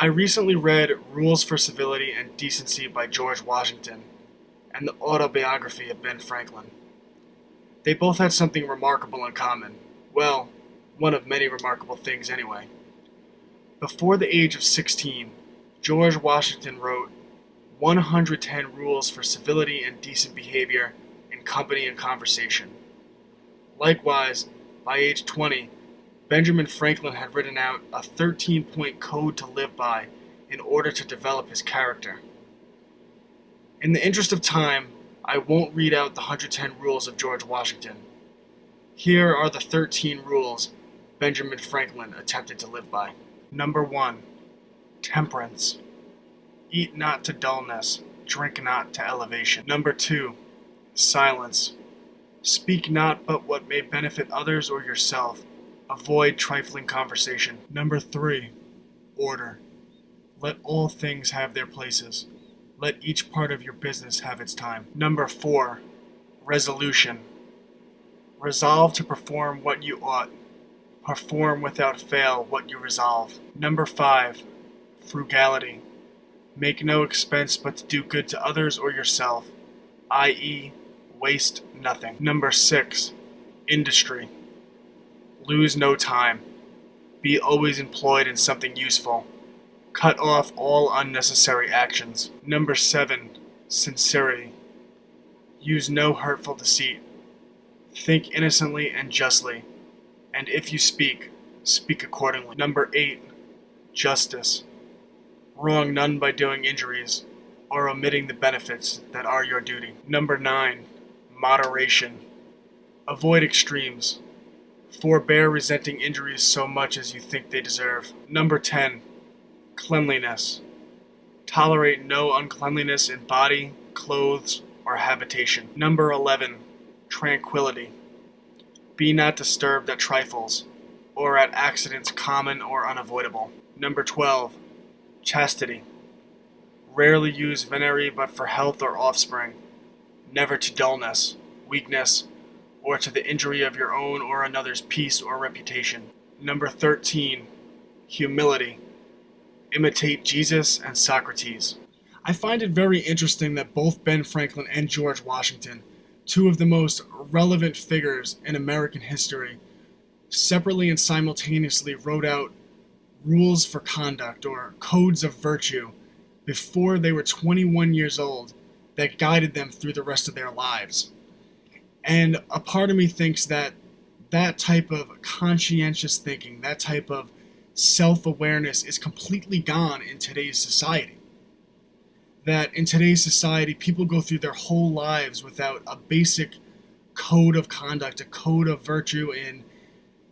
I recently read Rules for Civility and Decency by George Washington and the autobiography of Ben Franklin. They both had something remarkable in common. Well, one of many remarkable things anyway. Before the age of 16, George Washington wrote 110 Rules for Civility and Decent Behavior in Company and Conversation. Likewise, by age 20, Benjamin Franklin had written out a 13-point code to live by in order to develop his character. In the interest of time, I won't read out the 110 rules of George Washington. Here are the 13 rules Benjamin Franklin attempted to live by. Number 1. Temperance. Eat not to dullness, drink not to elevation. Number 2. Silence. Speak not but what may benefit others or yourself. Avoid trifling conversation. Number 3. Order. Let all things have their places. Let each part of your business have its time. Number 4. Resolution. Resolve to perform what you ought. Perform without fail what you resolve. Number 5. Frugality. Make no expense but to do good to others or yourself, i.e., waste nothing. Number 6. Industry. Lose no time. Be always employed in something useful. Cut off all unnecessary actions. Number 7. Sincerity. Use no hurtful deceit. Think innocently and justly, and if you speak, speak accordingly. Number 8. Justice. Wrong none by doing injuries, or omitting the benefits that are your duty. Number 9. Moderation. Avoid extremes. Forbear resenting injuries so much as you think they deserve. Number 10. Cleanliness. Tolerate no uncleanliness in body, clothes, or habitation. Number 11. Tranquility. Be not disturbed at trifles, or at accidents common or unavoidable. Number 12. Chastity. Rarely use venery but for health or offspring, never to dullness, weakness, or to the injury of your own or another's peace or reputation. Number 13. Humility. Imitate Jesus and Socrates. I find it very interesting that both Ben Franklin and George Washington, two of the most relevant figures in American history, separately and simultaneously wrote out rules for conduct or codes of virtue before they were 21 years old that guided them through the rest of their lives. And a part of me thinks that that type of conscientious thinking, that type of self-awareness is completely gone in today's society. That in today's society, people go through their whole lives without a basic code of conduct, a code of virtue in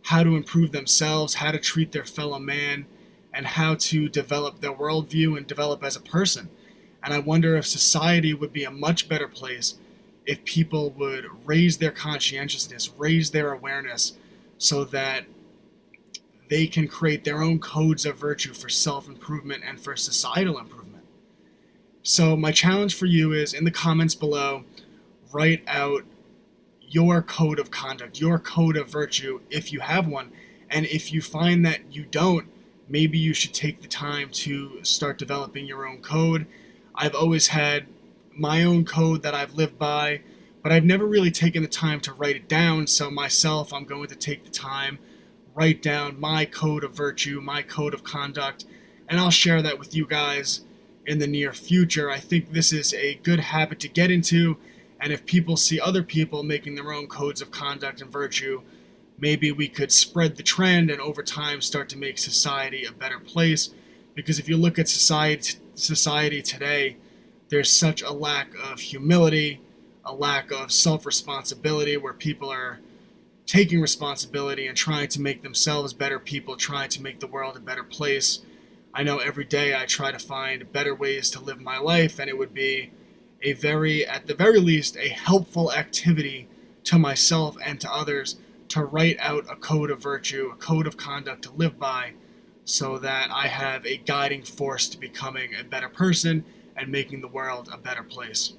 how to improve themselves, how to treat their fellow man, and how to develop their worldview and develop as a person. And I wonder if society would be a much better place if people would raise their conscientiousness, raise their awareness, so that they can create their own codes of virtue for self-improvement and for societal improvement. So my challenge for you is, in the comments below, write out your code of conduct, your code of virtue, if you have one. And if you find that you don't, maybe you should take the time to start developing your own code. I've always had my own code that I've lived by, but I've never really taken the time to write it down. So myself, I'm going to take the time, write down my code of virtue, my code of conduct, and I'll share that with you guys in the near future. I think this is a good habit to get into, and if people see other people making their own codes of conduct and virtue, maybe we could spread the trend and over time start to make society a better place. Because if you look at society today, there's such a lack of humility, a lack of self-responsibility, where people are taking responsibility and trying to make themselves better people, trying to make the world a better place. I know every day I try to find better ways to live my life, and it would be at the very least, a helpful activity to myself and to others to write out a code of virtue, a code of conduct to live by, so that I have a guiding force to becoming a better person and making the world a better place.